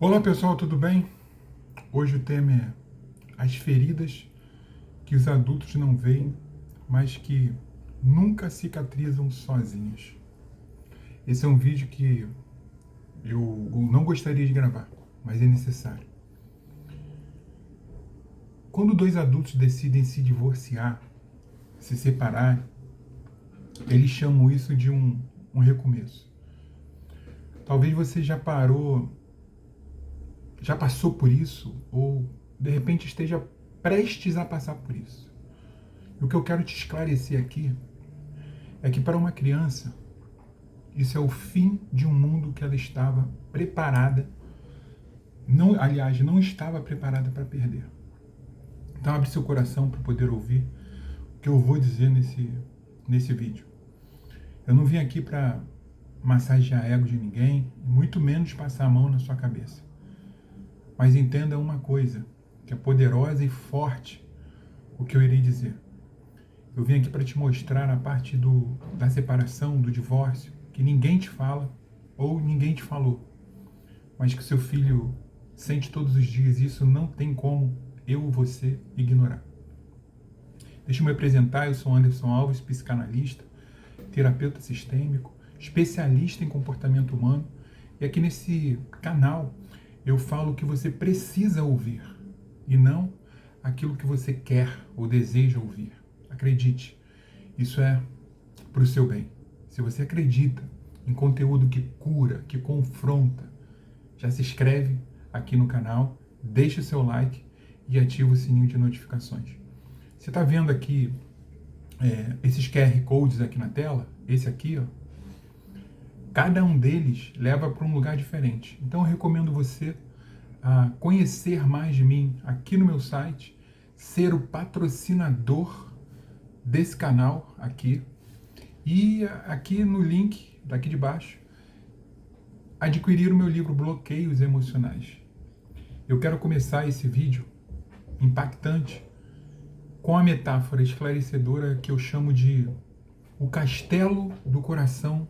Olá pessoal, tudo bem? Hoje o tema é as feridas que os adultos não veem, mas que nunca cicatrizam sozinhas. Esse é um vídeo que eu não gostaria de gravar, mas é necessário. Quando dois adultos decidem se divorciar, se separar, eles chamam isso de um recomeço. Talvez você já passou por isso, ou de repente esteja prestes a passar por isso. E o que eu quero te esclarecer aqui é que para uma criança, isso é o fim de um mundo que ela estava preparada, não estava preparada para perder. Então abre seu coração para poder ouvir o que eu vou dizer nesse vídeo. Eu não vim aqui para massagear ego de ninguém, muito menos passar a mão na sua cabeça. Mas entenda uma coisa, que é poderosa e forte o que eu irei dizer. Eu vim aqui para te mostrar a parte da separação, do divórcio, que ninguém te fala ou ninguém te falou, mas que seu filho sente todos os dias e isso não tem como eu ou você ignorar. Deixa eu me apresentar, eu sou Anderson Alves, psicanalista, terapeuta sistêmico, especialista em comportamento humano, e aqui nesse canal eu falo o que você precisa ouvir e não aquilo que você quer ou deseja ouvir. Acredite, isso é para o seu bem. Se você acredita em conteúdo que cura, que confronta, já se inscreve aqui no canal, deixa o seu like e ativa o sininho de notificações. Você está vendo aqui esses QR Codes aqui na tela? Esse aqui, ó, cada um deles leva para um lugar diferente. Então eu recomendo você a conhecer mais de mim aqui no meu site, ser o patrocinador desse canal aqui e aqui no link daqui de baixo adquirir o meu livro Bloqueios Emocionais. Eu quero começar esse vídeo impactante com a metáfora esclarecedora que eu chamo de o castelo do coração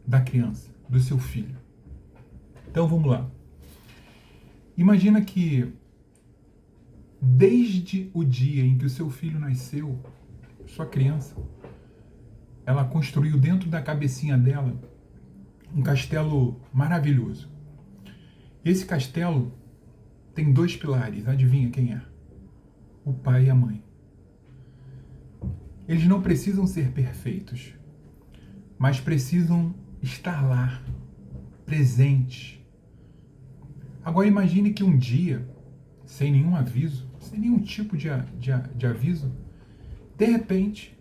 da criança, do seu filho. Então vamos lá. Imagina que desde o dia em que o seu filho nasceu, sua criança, ela construiu dentro da cabecinha dela um castelo maravilhoso. Esse castelo tem dois pilares, adivinha quem é? O pai e a mãe. Eles não precisam ser perfeitos, mas precisam estar lá, presentes. Agora imagine que um dia, sem nenhum aviso, sem nenhum tipo de aviso, de repente,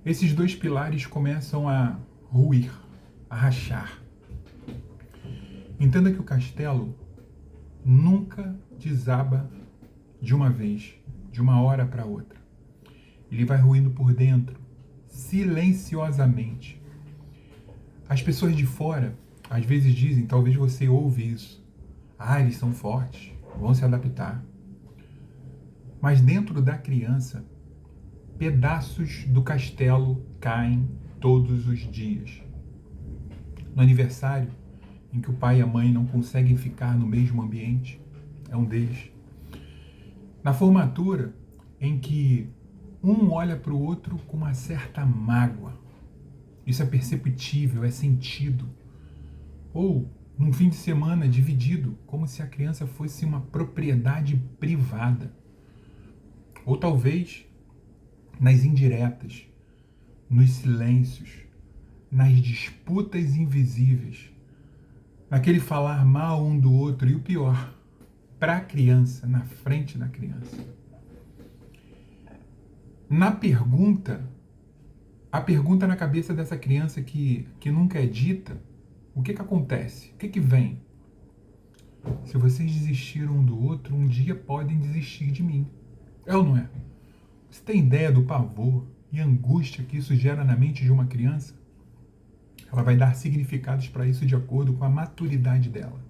esses dois pilares começam a ruir, a rachar. Entenda que o castelo nunca desaba de uma vez, de uma hora para outra. Ele vai ruindo por dentro, silenciosamente. As pessoas de fora, às vezes dizem, talvez você ouve isso, eles são fortes, vão se adaptar. Mas dentro da criança, pedaços do castelo caem todos os dias. No aniversário, em que o pai e a mãe não conseguem ficar no mesmo ambiente, é um deles. Na formatura, em que um olha para o outro com uma certa mágoa. Isso é perceptível, é sentido. Ou num fim de semana dividido, como se a criança fosse uma propriedade privada. Ou talvez nas indiretas, nos silêncios, nas disputas invisíveis, naquele falar mal um do outro e o pior, para a criança, na frente da criança. A pergunta na cabeça dessa criança que nunca é dita, o que acontece? O que vem? Se vocês desistiram um do outro, um dia podem desistir de mim. É ou não é? Você tem ideia do pavor e angústia que isso gera na mente de uma criança? Ela vai dar significados para isso de acordo com a maturidade dela.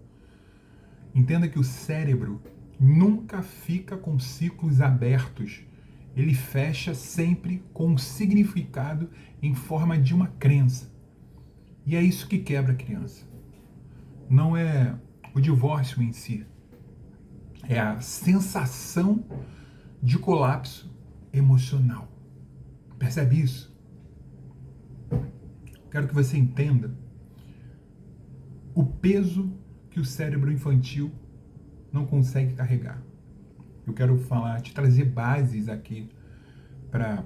Entenda que o cérebro nunca fica com ciclos abertos. Ele fecha sempre com um significado em forma de uma crença. E é isso que quebra a criança. Não é o divórcio em si. É a sensação de colapso emocional. Percebe isso? Quero que você entenda o peso que o cérebro infantil não consegue carregar. Eu quero te trazer bases aqui,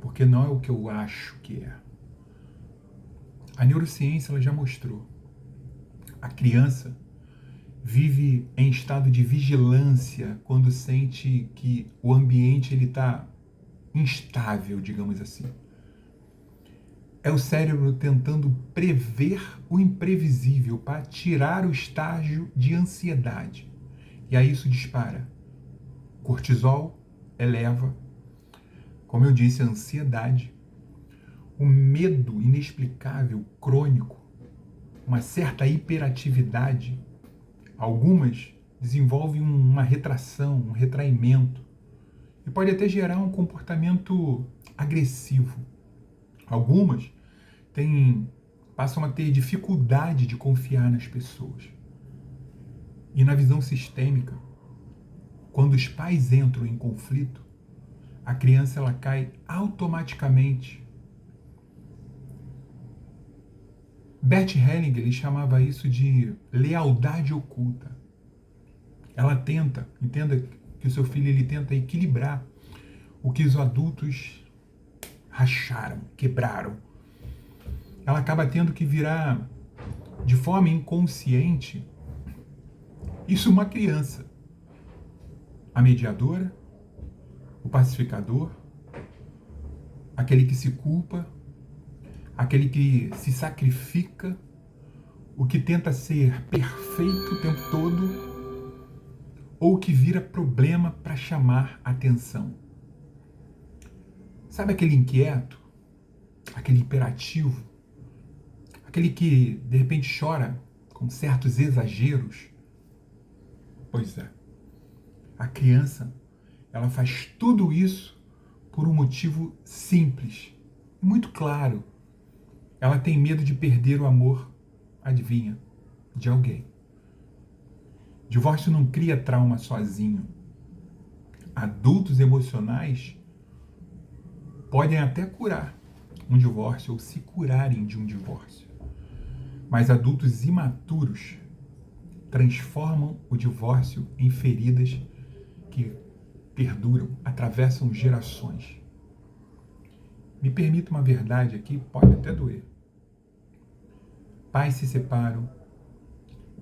porque não é o que eu acho que é. A neurociência ela já mostrou. A criança vive em estado de vigilância quando sente que o ambiente está instável, digamos assim. É o cérebro tentando prever o imprevisível para tirar o estágio de ansiedade. E aí isso dispara. Cortisol eleva, como eu disse, a ansiedade, o medo inexplicável, crônico, uma certa hiperatividade. Algumas desenvolvem uma retração, um retraimento, e pode até gerar um comportamento agressivo. Algumas passam a ter dificuldade de confiar nas pessoas. E na visão sistêmica, quando os pais entram em conflito, a criança ela cai automaticamente. Bert Hellinger ele chamava isso de lealdade oculta. Ela entenda que o seu filho ele tenta equilibrar o que os adultos racharam, quebraram. Ela acaba tendo que virar de forma inconsciente isso uma criança. A mediadora, o pacificador, aquele que se culpa, aquele que se sacrifica, o que tenta ser perfeito o tempo todo, ou que vira problema para chamar atenção. Sabe aquele inquieto, aquele hiperativo, aquele que de repente chora com certos exageros? Pois é, a criança ela faz tudo isso por um motivo simples e muito claro. Ela tem medo de perder o amor, adivinha, de alguém. Divórcio não cria trauma sozinho. Adultos emocionais podem até curar um divórcio ou se curarem de um divórcio. Mas adultos imaturos transformam o divórcio em feridas que perduram, atravessam gerações. Me permita uma verdade aqui, pode até doer. Pais se separam,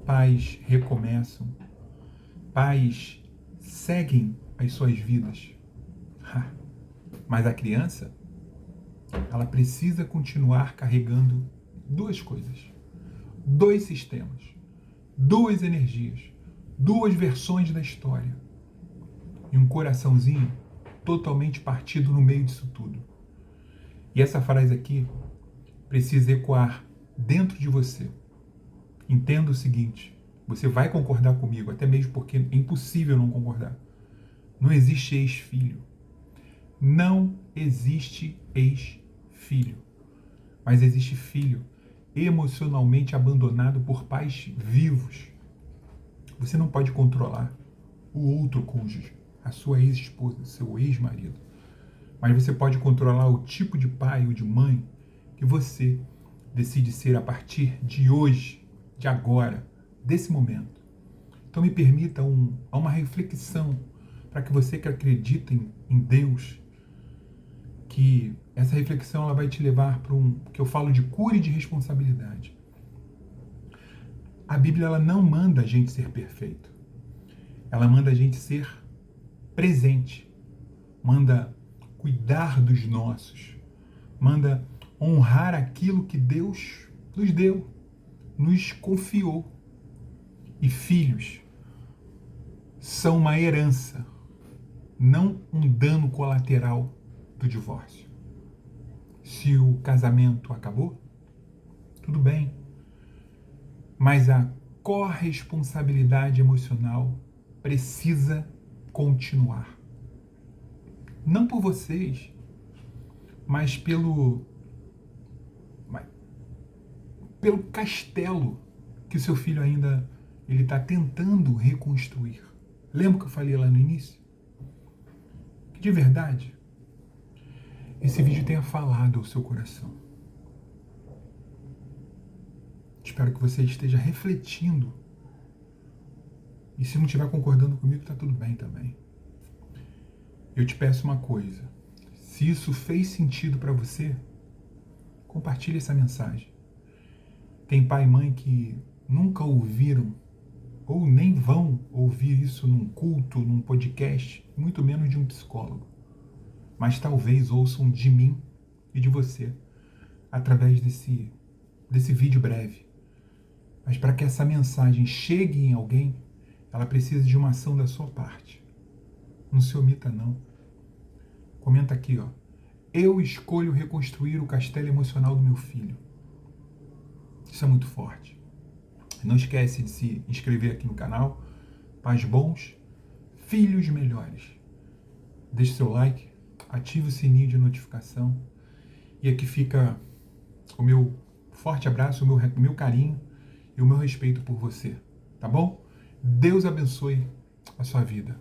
pais recomeçam, pais seguem as suas vidas. Mas a criança, ela precisa continuar carregando duas coisas, dois sistemas, duas energias, duas versões da história e um coraçãozinho totalmente partido no meio disso tudo. E essa frase aqui precisa ecoar dentro de você. Entenda o seguinte, você vai concordar comigo, até mesmo porque é impossível não concordar. Não existe ex-filho. Não existe ex-filho. Mas existe filho emocionalmente abandonado por pais vivos. Você não pode controlar o outro cônjuge, a sua ex-esposa, seu ex-marido. Mas você pode controlar o tipo de pai ou de mãe que você decide ser a partir de hoje, de agora, desse momento. Então me permita uma reflexão para que você que acredita em Deus, que essa reflexão ela vai te levar para que eu falo de cura e de responsabilidade. A Bíblia ela não manda a gente ser perfeito. Ela manda a gente ser presente. Manda cuidar dos nossos. Manda honrar aquilo que Deus nos deu, nos confiou. E filhos são uma herança, não um dano colateral do divórcio. Se o casamento acabou, tudo bem. Mas a corresponsabilidade emocional precisa continuar. Não por vocês, mas pelo castelo que o seu filho ainda Ele está tentando reconstruir. Lembra que eu falei lá no início? Que de verdade, esse vídeo tenha falado ao seu coração. Espero que você esteja refletindo. E se não estiver concordando comigo, está tudo bem também. Eu te peço uma coisa. Se isso fez sentido para você, compartilhe essa mensagem. Tem pai e mãe que nunca ouviram ou nem vão ouvir isso num culto, num podcast, muito menos de um psicólogo. Mas talvez ouçam de mim e de você através desse vídeo breve. Mas para que essa mensagem chegue em alguém, ela precisa de uma ação da sua parte. Não se omita, não. Comenta aqui, ó. Eu escolho reconstruir o castelo emocional do meu filho. Isso é muito forte. Não esquece de se inscrever aqui no canal. Pais bons, filhos melhores. Deixe seu like, ative o sininho de notificação. E aqui fica o meu forte abraço, o meu carinho e o meu respeito por você. Tá bom? Deus abençoe a sua vida.